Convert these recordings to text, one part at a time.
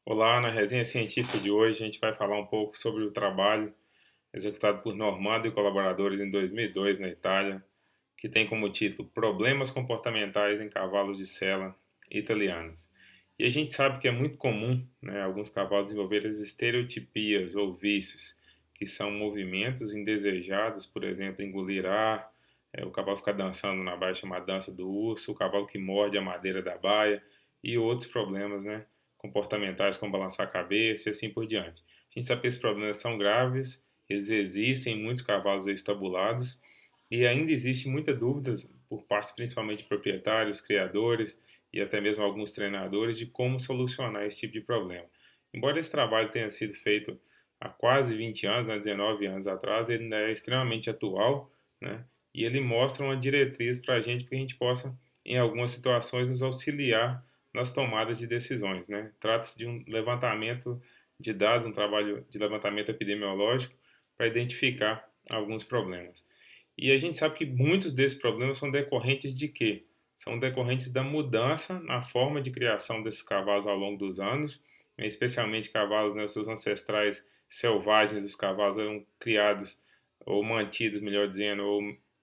Olá, na resenha científica de hoje a gente vai falar um pouco sobre o trabalho executado por Normando e colaboradores em 2002 na Itália, que tem como título Problemas comportamentais em cavalos de sela italianos. E a gente sabe que é muito comum, né, alguns cavalos desenvolverem as estereotipias ou vícios, que são movimentos indesejados, por exemplo, engolir ar, o cavalo ficar dançando na baia chamada dança do urso, o cavalo que morde a madeira da baia e outros problemas, né, comportamentais como balançar a cabeça e assim por diante. A gente sabe que esses problemas são graves, eles existem em muitos cavalos estabulados e ainda existe muita dúvidas por parte principalmente de proprietários, criadores e até mesmo alguns treinadores de como solucionar esse tipo de problema. Embora esse trabalho tenha sido feito há quase 20 anos, 19 anos atrás, ele ainda é extremamente atual, né? E ele mostra uma diretriz para a gente que a gente possa, em algumas situações, nos auxiliar nas tomadas de decisões, né? Trata-se de um levantamento de dados, um trabalho de levantamento epidemiológico para identificar alguns problemas. E a gente sabe que muitos desses problemas são decorrentes de quê? São decorrentes da mudança na forma de criação desses cavalos ao longo dos anos, né, especialmente cavalos, né, os seus ancestrais selvagens, os cavalos eram criados ou mantidos, melhor dizendo,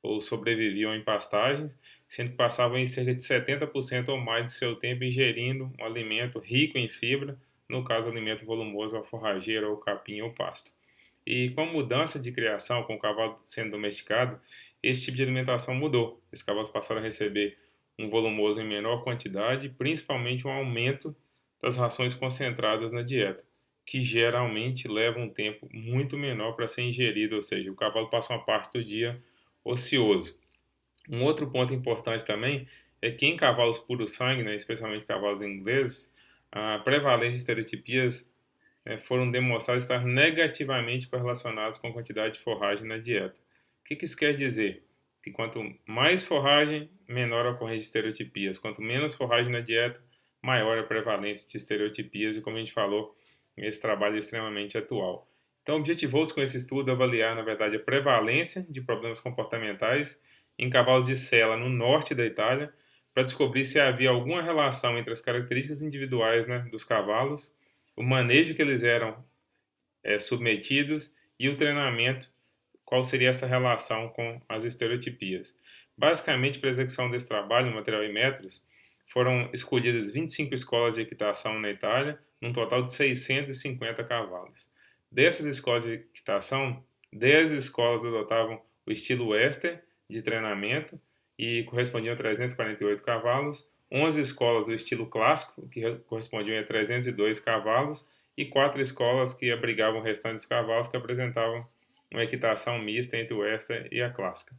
ou sobreviviam em pastagens, sendo que passavam em cerca de 70% ou mais do seu tempo ingerindo um alimento rico em fibra, no caso, alimento volumoso, a forrageira, ou capim ou pasto. E com a mudança de criação, com o cavalo sendo domesticado, esse tipo de alimentação mudou. Esses cavalos passaram a receber um volumoso em menor quantidade, principalmente um aumento das rações concentradas na dieta, que geralmente leva um tempo muito menor para ser ingerido, ou seja, o cavalo passa uma parte do dia ocioso. Um outro ponto importante também é que em cavalos puro sangue, né, especialmente cavalos ingleses, a prevalência de estereotipias foram demonstrados estar negativamente correlacionados com a quantidade de forragem na dieta. O que isso quer dizer? Que quanto mais forragem, menor a ocorrência de estereotipias. Quanto menos forragem na dieta, maior a prevalência de estereotipias. E como a gente falou, esse trabalho é extremamente atual. Então, objetivou-se com esse estudo avaliar, na verdade, a prevalência de problemas comportamentais em cavalos de sela no norte da Itália, para descobrir se havia alguma relação entre as características individuais, né, dos cavalos, o manejo que eles eram submetidos e o treinamento, qual seria essa relação com as estereotipias. Basicamente, para a execução desse trabalho, no material e metros, foram escolhidas 25 escolas de equitação na Itália, num total de 650 cavalos. Dessas escolas de equitação, 10 escolas adotavam o estilo Western de treinamento e correspondiam a 348 cavalos, 11 escolas do estilo clássico, que correspondiam a 302 cavalos, e 4 escolas que abrigavam o restante dos cavalos, que apresentavam uma equitação mista entre o extra e a clássica.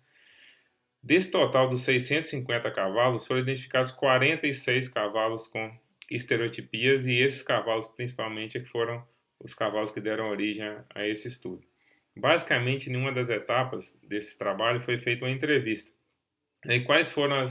Desse total dos 650 cavalos, foram identificados 46 cavalos com estereotipias, e esses cavalos, principalmente, foram os cavalos que deram origem a esse estudo. Basicamente, em uma das etapas desse trabalho foi feita uma entrevista. E quais foram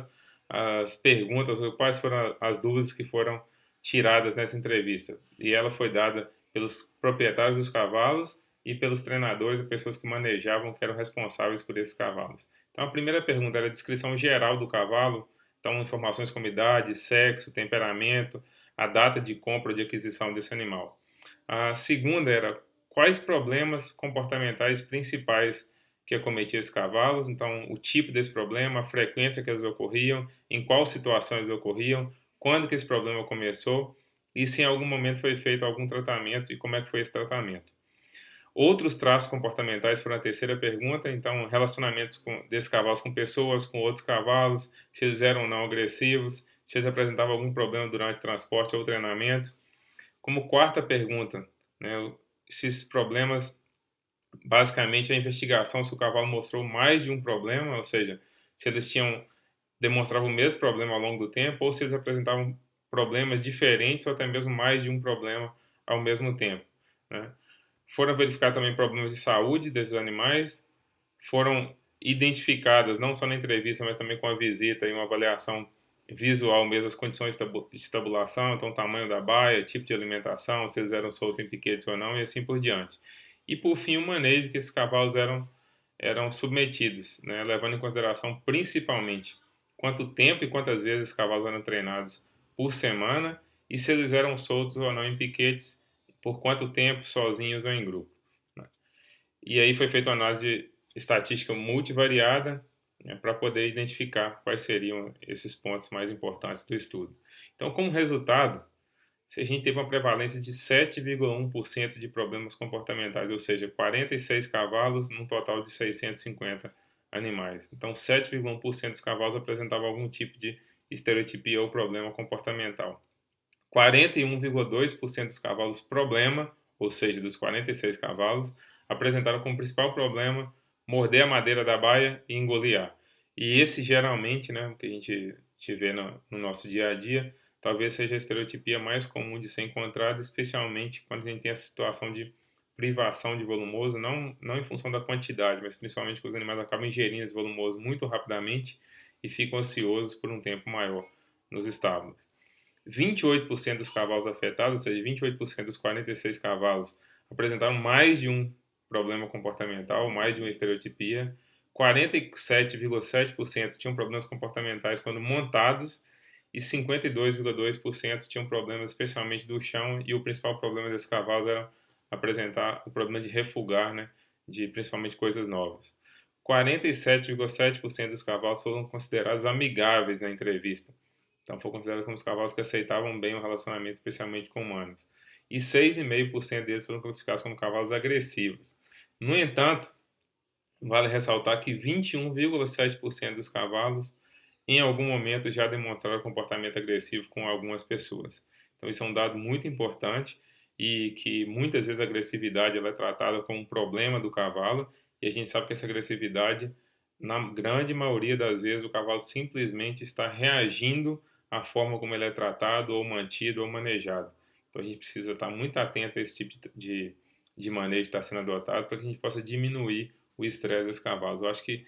as perguntas, ou quais foram as dúvidas que foram tiradas nessa entrevista? E ela foi dada pelos proprietários dos cavalos e pelos treinadores e pessoas que manejavam, que eram responsáveis por esses cavalos. Então, a primeira pergunta era a descrição geral do cavalo, então informações como idade, sexo, temperamento, a data de compra ou de aquisição desse animal. A segunda era quais problemas comportamentais principais que acometiam esses cavalos, então o tipo desse problema, a frequência que eles ocorriam, em qual situação eles ocorriam, quando que esse problema começou e se em algum momento foi feito algum tratamento e como é que foi esse tratamento. Outros traços comportamentais foram a terceira pergunta, então relacionamentos desses cavalos com pessoas, com outros cavalos, se eles eram ou não agressivos, se eles apresentavam algum problema durante o transporte ou treinamento. Como quarta pergunta, né, esses problemas, basicamente a investigação se o cavalo mostrou mais de um problema, ou seja, se eles demonstravam o mesmo problema ao longo do tempo ou se eles apresentavam problemas diferentes ou até mesmo mais de um problema ao mesmo tempo, né? Foram verificar também problemas de saúde desses animais, foram identificadas, não só na entrevista, mas também com a visita e uma avaliação visual mesmo, as condições de estabulação, então tamanho da baia, tipo de alimentação, se eles eram soltos em piquetes ou não, e assim por diante. E por fim, o manejo que esses cavalos eram submetidos, né, levando em consideração principalmente quanto tempo e quantas vezes os cavalos eram treinados por semana e se eles eram soltos ou não em piquetes, por quanto tempo, sozinhos ou em grupo, né? E aí foi feita uma análise de estatística multivariada, né, para poder identificar quais seriam esses pontos mais importantes do estudo. Então, como resultado, se a gente teve uma prevalência de 7,1% de problemas comportamentais, ou seja, 46 cavalos num total de 650 animais. Então, 7,1% dos cavalos apresentavam algum tipo de estereotipia ou problema comportamental. 41,2% dos cavalos problema, ou seja, dos 46 cavalos, apresentaram como principal problema morder a madeira da baia e engolir ar. E esse geralmente, né, o que a gente vê no nosso dia a dia, talvez seja a estereotipia mais comum de ser encontrada, especialmente quando a gente tem essa situação de privação de volumoso, não em função da quantidade, mas principalmente que os animais acabam ingerindo esse volumoso muito rapidamente e ficam ociosos por um tempo maior nos estábulos. 28% dos cavalos afetados, ou seja, 28% dos 46 cavalos, apresentaram mais de um problema comportamental, mais de uma estereotipia. 47,7% tinham problemas comportamentais quando montados e 52,2% tinham problemas especialmente do chão, e o principal problema desses cavalos era apresentar o problema de refugar, né, de principalmente coisas novas. 47,7% dos cavalos foram considerados amigáveis na entrevista. Então, foram considerados como os cavalos que aceitavam bem o relacionamento, especialmente com humanos. E 6,5% deles foram classificados como cavalos agressivos. No entanto, vale ressaltar que 21,7% dos cavalos, em algum momento, já demonstraram comportamento agressivo com algumas pessoas. Então, isso é um dado muito importante e que muitas vezes a agressividade ela é tratada como um problema do cavalo, e a gente sabe que essa agressividade, na grande maioria das vezes, o cavalo simplesmente está reagindo à forma como ele é tratado, ou mantido, ou manejado. Então, a gente precisa estar muito atento a esse tipo de manejo que está sendo adotado para que a gente possa diminuir o estresse dos cavalos. Eu acho que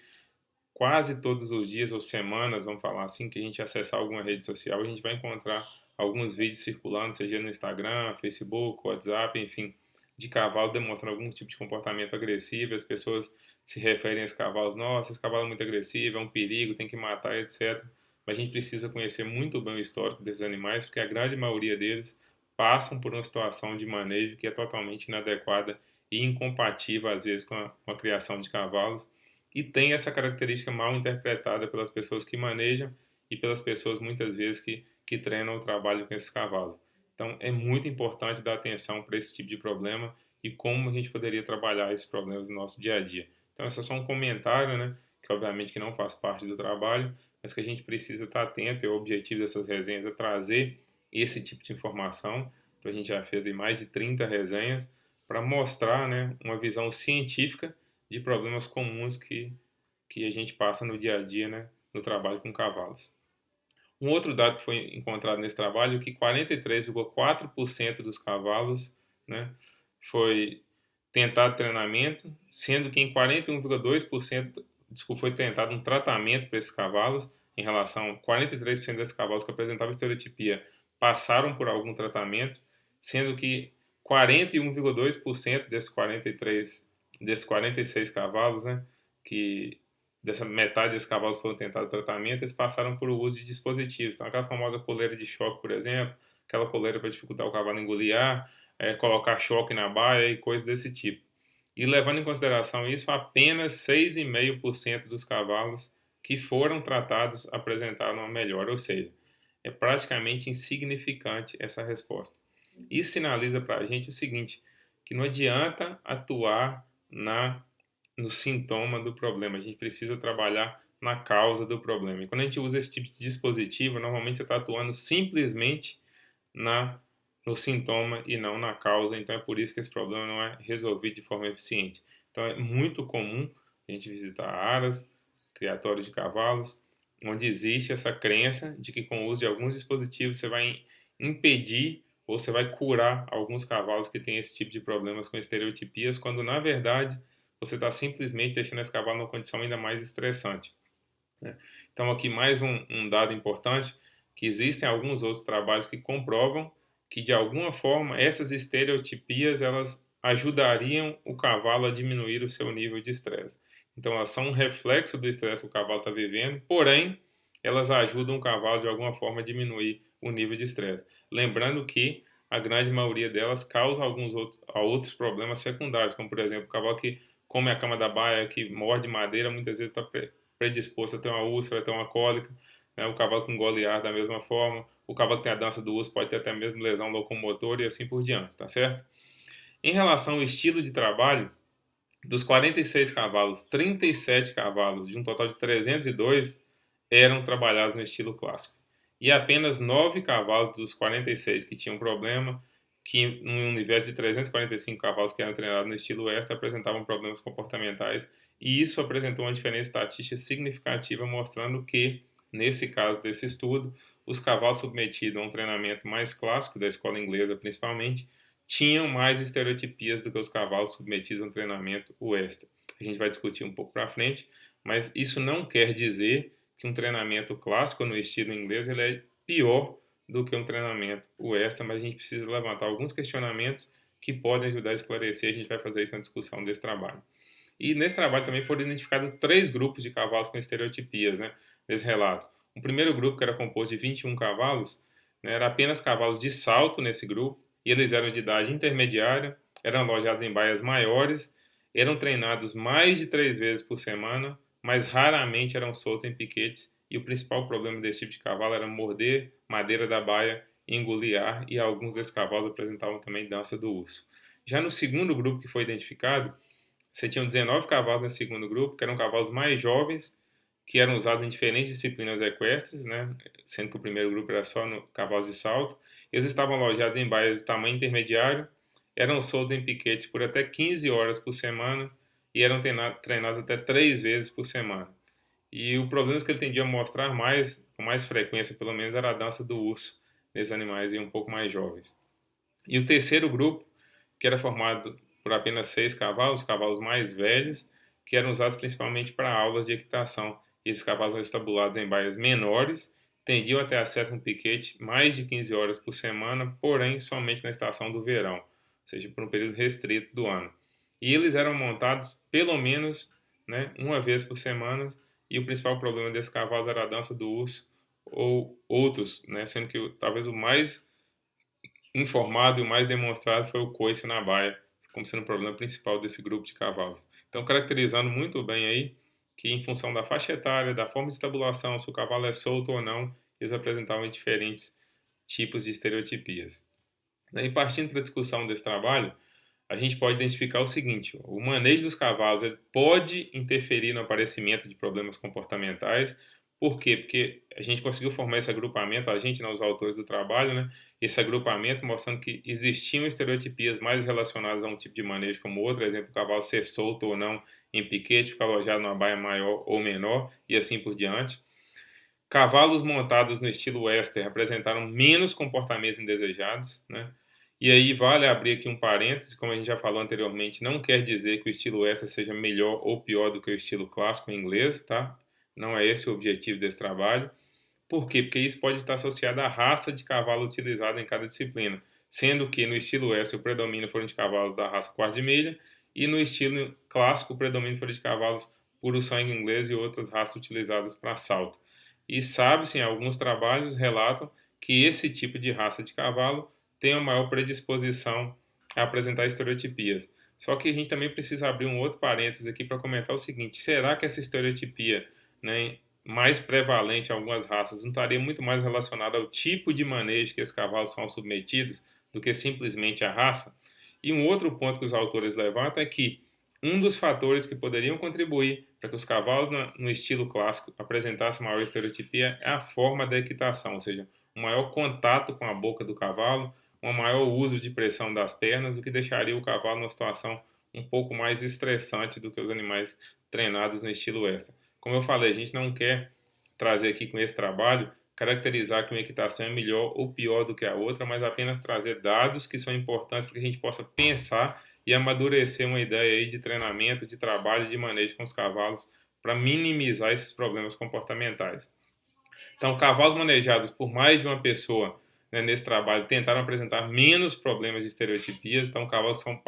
quase todos os dias ou semanas, vamos falar assim, que a gente acessar alguma rede social, a gente vai encontrar alguns vídeos circulando, seja no Instagram, Facebook, WhatsApp, enfim, de cavalo demonstrando algum tipo de comportamento agressivo. As pessoas se referem a esses cavalos, nossa, esse cavalo é muito agressivo, é um perigo, tem que matar, etc. Mas a gente precisa conhecer muito bem o histórico desses animais, porque a grande maioria deles passam por uma situação de manejo que é totalmente inadequada e incompatível, às vezes, com a criação de cavalos, e tem essa característica mal interpretada pelas pessoas que manejam e pelas pessoas, muitas vezes, que treinam o trabalho com esses cavalos. Então, é muito importante dar atenção para esse tipo de problema e como a gente poderia trabalhar esses problemas no nosso dia a dia. Então, esse é só um comentário, né, que obviamente que não faz parte do trabalho, mas que a gente precisa estar atento, e o objetivo dessas resenhas é trazer esse tipo de informação. Então, a gente já fez mais de 30 resenhas para mostrar, né, uma visão científica de problemas comuns que a gente passa no dia a dia, né, no trabalho com cavalos. Um outro dado que foi encontrado nesse trabalho é que 43,4% dos cavalos, né, foi tentado treinamento, sendo que em 41,2%, desculpa, foi tentado um tratamento para esses cavalos. Em relação a 43% desses cavalos que apresentavam estereotipia passaram por algum tratamento, sendo que 41,2% desses 46 cavalos, né, que dessa metade desses cavalos foram tentados tratamento, eles passaram por uso de dispositivos. Então, aquela famosa coleira de choque, por exemplo, aquela coleira para dificultar o cavalo engolir ar, colocar choque na baia e coisas desse tipo. E levando em consideração isso, apenas 6,5% dos cavalos que foram tratados apresentaram uma melhora, ou seja, é praticamente insignificante essa resposta. Isso sinaliza para a gente o seguinte, que não adianta atuar no sintoma do problema, a gente precisa trabalhar na causa do problema. E quando a gente usa esse tipo de dispositivo, normalmente você está atuando simplesmente no sintoma e não na causa, então é por isso que esse problema não é resolvido de forma eficiente. Então é muito comum a gente visitar aras, criatórios de cavalos, onde existe essa crença de que com o uso de alguns dispositivos você vai impedir ou você vai curar alguns cavalos que têm esse tipo de problemas com estereotipias, quando na verdade você está simplesmente deixando esse cavalo numa condição ainda mais estressante, né? Então aqui mais um dado importante, que existem alguns outros trabalhos que comprovam que de alguma forma essas estereotipias elas ajudariam o cavalo a diminuir o seu nível de estresse. Então elas são um reflexo do estresse que o cavalo está vivendo, porém elas ajudam o cavalo de alguma forma a diminuir o nível de estresse. Lembrando que a grande maioria delas causa alguns outros problemas secundários, como por exemplo, o cavalo que come a cama da baia, que morde madeira, muitas vezes está predisposto a ter uma úlcera, a ter uma cólica, né? O cavalo que engole ar da mesma forma, o cavalo que tem a dança do urso pode ter até mesmo lesão locomotora e assim por diante, tá certo? Em relação ao estilo de trabalho, dos 46 cavalos, 37 cavalos, de um total de 302, eram trabalhados no estilo clássico. E apenas 9 cavalos dos 46 que tinham problema, que num universo de 345 cavalos que eram treinados no estilo extra, apresentavam problemas comportamentais. E isso apresentou uma diferença estatística significativa, mostrando que, nesse caso desse estudo, os cavalos submetidos a um treinamento mais clássico, da escola inglesa principalmente, tinham mais estereotipias do que os cavalos submetidos a um treinamento extra. A gente vai discutir um pouco para frente, mas isso não quer dizer que um treinamento clássico no estilo inglês ele é pior do que um treinamento extra, mas a gente precisa levantar alguns questionamentos que podem ajudar a esclarecer. A gente vai fazer isso na discussão desse trabalho. E nesse trabalho também foram identificados 3 grupos de cavalos com estereotipias, né, nesse relato. O primeiro grupo, que era composto de 21 cavalos, né, era apenas cavalos de salto nesse grupo, e eles eram de idade intermediária, eram alojados em baias maiores, eram treinados mais de 3 vezes por semana, mas raramente eram soltos em piquetes, e o principal problema desse tipo de cavalo era morder madeira da baia, engolir ar, e alguns desses cavalos apresentavam também dança do urso. Já no segundo grupo que foi identificado, você tinha 19 cavalos nesse segundo grupo, que eram cavalos mais jovens, que eram usados em diferentes disciplinas equestres, né? Sendo que o primeiro grupo era só no cavalos de salto. Eles estavam alojados em baias de tamanho intermediário, eram soltos em piquetes por até 15 horas por semana e eram treinados até 3 vezes por semana. E o problema que ele tendia a mostrar com mais frequência, pelo menos, era a dança do urso nesses animais e um pouco mais jovens. E o terceiro grupo, que era formado por apenas 6 cavalos, os cavalos mais velhos, que eram usados principalmente para aulas de equitação. E esses cavalos eram estabulados em baias menores, tendiam a ter acesso a um piquete mais de 15 horas por semana, porém somente na estação do verão, ou seja, por um período restrito do ano. E eles eram montados pelo menos, né, uma vez por semana, e o principal problema desses cavalos era a dança do urso ou outros, né, sendo que talvez o mais informado e o mais demonstrado foi o coice na baia, como sendo o problema principal desse grupo de cavalos. Então, caracterizando muito bem aí que, em função da faixa etária, da forma de estabulação, se o cavalo é solto ou não, eles apresentavam diferentes tipos de estereotipias. E partindo para a discussão desse trabalho, a gente pode identificar o seguinte: o manejo dos cavalos ele pode interferir no aparecimento de problemas comportamentais. Por quê? Porque a gente conseguiu formar esse agrupamento, a gente, não os autores do trabalho, né? Esse agrupamento mostrando que existiam estereotipias mais relacionadas a um tipo de manejo como outro, exemplo, o cavalo ser solto ou não em piquete, ficar alojado numa baia maior ou menor e assim por diante. Cavalos montados no estilo western apresentaram menos comportamentos indesejados, né? E aí vale abrir aqui um parêntese, como a gente já falou anteriormente, não quer dizer que o estilo western seja melhor ou pior do que o estilo clássico em inglês, tá? Não é esse o objetivo desse trabalho. Por quê? Porque isso pode estar associado à raça de cavalo utilizada em cada disciplina, sendo que no estilo western o predomínio foram de cavalos da raça quarto de milha e no estilo clássico o predomínio foi de cavalos puro sangue inglês e outras raças utilizadas para salto. E sabe-se, em alguns trabalhos relatam que esse tipo de raça de cavalo tem uma maior predisposição a apresentar estereotipias. Só que a gente também precisa abrir um outro parênteses aqui para comentar o seguinte: será que essa estereotipia, né, mais prevalente em algumas raças não estaria muito mais relacionada ao tipo de manejo que esses cavalos são submetidos do que simplesmente a raça? E um outro ponto que os autores levantam é que um dos fatores que poderiam contribuir para que os cavalos no estilo clássico apresentassem maior estereotipia é a forma da equitação, ou seja, um maior contato com a boca do cavalo, um maior uso de pressão das pernas, o que deixaria o cavalo numa situação um pouco mais estressante do que os animais treinados no estilo extra. Como eu falei, a gente não quer trazer aqui com esse trabalho caracterizar que uma equitação é melhor ou pior do que a outra, mas apenas trazer dados que são importantes para que a gente possa pensar e amadurecer uma ideia aí de treinamento, de trabalho, de manejo com os cavalos para minimizar esses problemas comportamentais. Então, cavalos manejados por mais de uma pessoa, né, nesse trabalho tentaram apresentar menos problemas de estereotipias. Então, cavalos são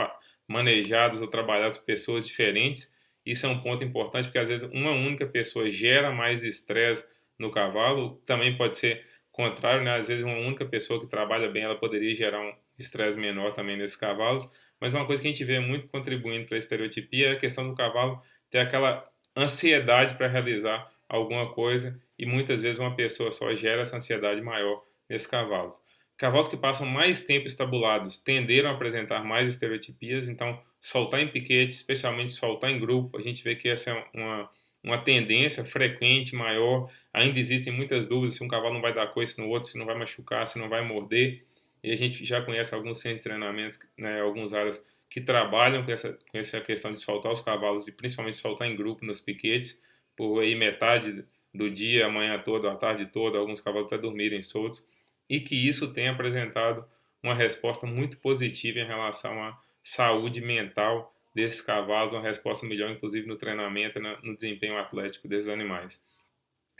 manejados ou trabalhados por pessoas diferentes. Isso é um ponto importante porque às vezes uma única pessoa gera mais estresse no cavalo. Também pode ser contrário, né? Às vezes uma única pessoa que trabalha bem, ela poderia gerar um estresse menor também nesses cavalos, mas uma coisa que a gente vê muito contribuindo para a estereotipia é a questão do cavalo ter aquela ansiedade para realizar alguma coisa, e muitas vezes uma pessoa só gera essa ansiedade maior nesses cavalos. Cavalos que passam mais tempo estabulados tenderam a apresentar mais estereotipias, então soltar em piquete, especialmente soltar em grupo, a gente vê que essa é uma tendência frequente, maior. Ainda existem muitas dúvidas se um cavalo não vai dar coice no outro, se não vai machucar, se não vai morder. E a gente já conhece alguns centros de treinamentos, né, algumas áreas que trabalham com essa questão de soltar os cavalos e principalmente soltar em grupo nos piquetes, por aí metade do dia, a manhã toda, a tarde toda, alguns cavalos até dormirem soltos, e que isso tem apresentado uma resposta muito positiva em relação à saúde mental desses cavalos, uma resposta melhor, inclusive no treinamento e no desempenho atlético desses animais.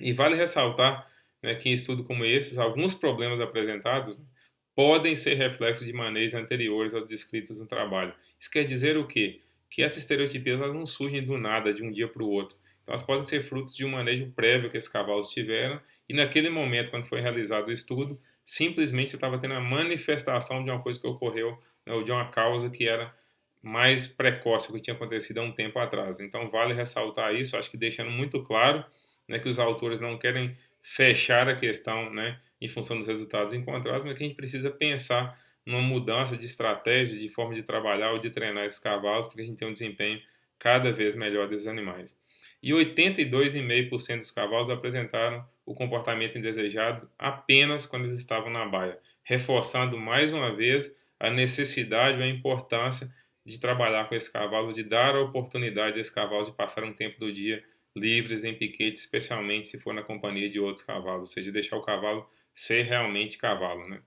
E vale ressaltar, né, que em estudos como esses, alguns problemas apresentados, né, podem ser reflexos de maneios anteriores aos descritos no trabalho. Isso quer dizer o quê? Que essas estereotipias elas não surgem do nada, de um dia para o outro. Então, elas podem ser frutos de um manejo prévio que esses cavalos tiveram, e naquele momento, quando foi realizado o estudo, simplesmente você estava tendo a manifestação de uma coisa que ocorreu, né, ou de uma causa que era mais precoce, o que tinha acontecido há um tempo atrás. Então, vale ressaltar isso, acho que deixando muito claro, né, que os autores não querem fechar a questão, né, em função dos resultados encontrados, mas que a gente precisa pensar numa mudança de estratégia, de forma de trabalhar ou de treinar esses cavalos, para que a gente tenha um desempenho cada vez melhor desses animais. E 82,5% dos cavalos apresentaram o comportamento indesejado apenas quando eles estavam na baia, reforçando mais uma vez a necessidade ou a importância de trabalhar com esse cavalo, de dar a oportunidade a esse cavalo de passar um tempo do dia livres em piquete, especialmente se for na companhia de outros cavalos, ou seja, deixar o cavalo ser realmente cavalo, né?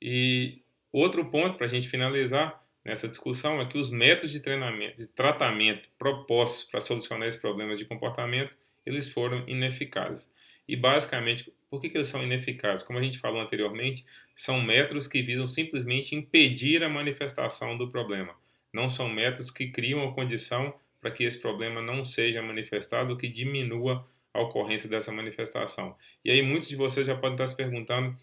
E outro ponto para a gente finalizar nessa discussão é que os métodos de treinamento, de tratamento propostos para solucionar esses problemas de comportamento, eles foram ineficazes. E basicamente, por que eles são ineficazes? Como a gente falou anteriormente, são métodos que visam simplesmente impedir a manifestação do problema. Não são métodos que criam a condição para que esse problema não seja manifestado ou que diminua a ocorrência dessa manifestação. E aí muitos de vocês já podem estar se perguntando,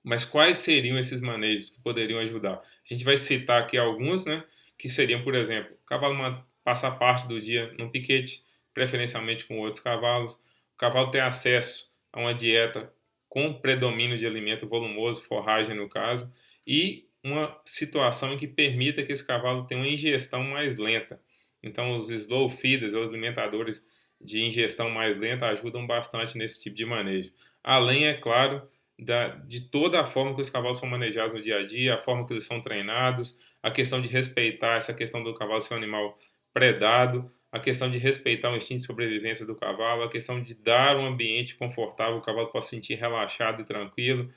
mas quais seriam esses manejos que poderiam ajudar? A gente vai citar aqui alguns, né, que seriam, por exemplo, o cavalo passar parte do dia num piquete, preferencialmente com outros cavalos, o cavalo ter acesso a uma dieta com predomínio de alimento volumoso, forragem no caso, e uma situação em que permita que esse cavalo tenha uma ingestão mais lenta. Então, os slow feeders, os alimentadores de ingestão mais lenta, ajudam bastante nesse tipo de manejo. Além, é claro, de toda a forma que os cavalos são manejados no dia a dia, a forma que eles são treinados, a questão de respeitar essa questão do cavalo ser um animal predado, a questão de respeitar o instinto de sobrevivência do cavalo, a questão de dar um ambiente confortável, o cavalo possa se sentir relaxado e tranquilo.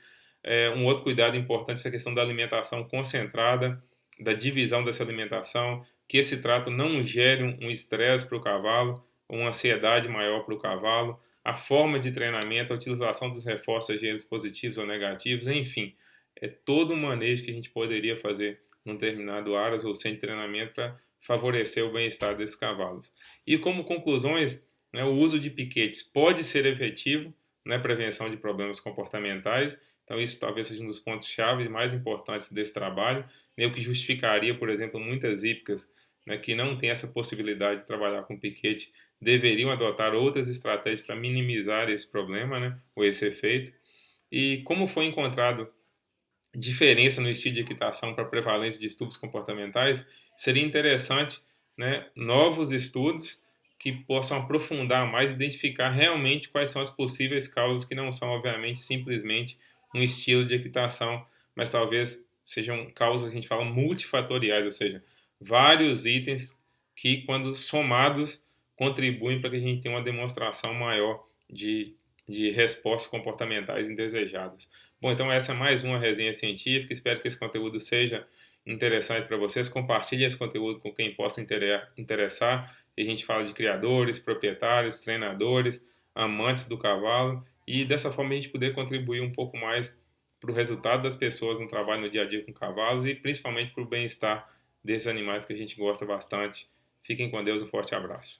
Um outro cuidado importante é essa questão da alimentação concentrada, da divisão dessa alimentação, que esse trato não gere um estresse para o cavalo, uma ansiedade maior para o cavalo, a forma de treinamento, a utilização dos reforços, sejam eles positivos ou negativos, enfim, é todo um manejo que a gente poderia fazer num determinado aras ou sem treinamento para favorecer o bem-estar desses cavalos. E como conclusões, né, o uso de piquetes pode ser efetivo na prevenção de problemas comportamentais, então isso talvez seja um dos pontos-chave mais importantes desse trabalho, né, o que justificaria, por exemplo, muitas hípicas, né, que não têm essa possibilidade de trabalhar com piquete, deveriam adotar outras estratégias para minimizar esse problema, né, ou esse efeito. E como foi encontrado diferença no estilo de equitação para a prevalência de distúrbios comportamentais, seria interessante, né, novos estudos que possam aprofundar mais, identificar realmente quais são as possíveis causas que não são, obviamente, simplesmente um estilo de equitação, mas talvez sejam causas que a gente fala multifatoriais, ou seja, vários itens que, quando somados, contribuem para que a gente tenha uma demonstração maior de respostas comportamentais indesejadas. Bom, então essa é mais uma resenha científica. Espero que esse conteúdo seja interessante para vocês. Compartilhe esse conteúdo com quem possa interessar. A gente fala de criadores, proprietários, treinadores, amantes do cavalo, e dessa forma a gente poder contribuir um pouco mais para o resultado das pessoas no trabalho no dia a dia com cavalos e principalmente para o bem-estar desses animais que a gente gosta bastante. Fiquem com Deus, um forte abraço.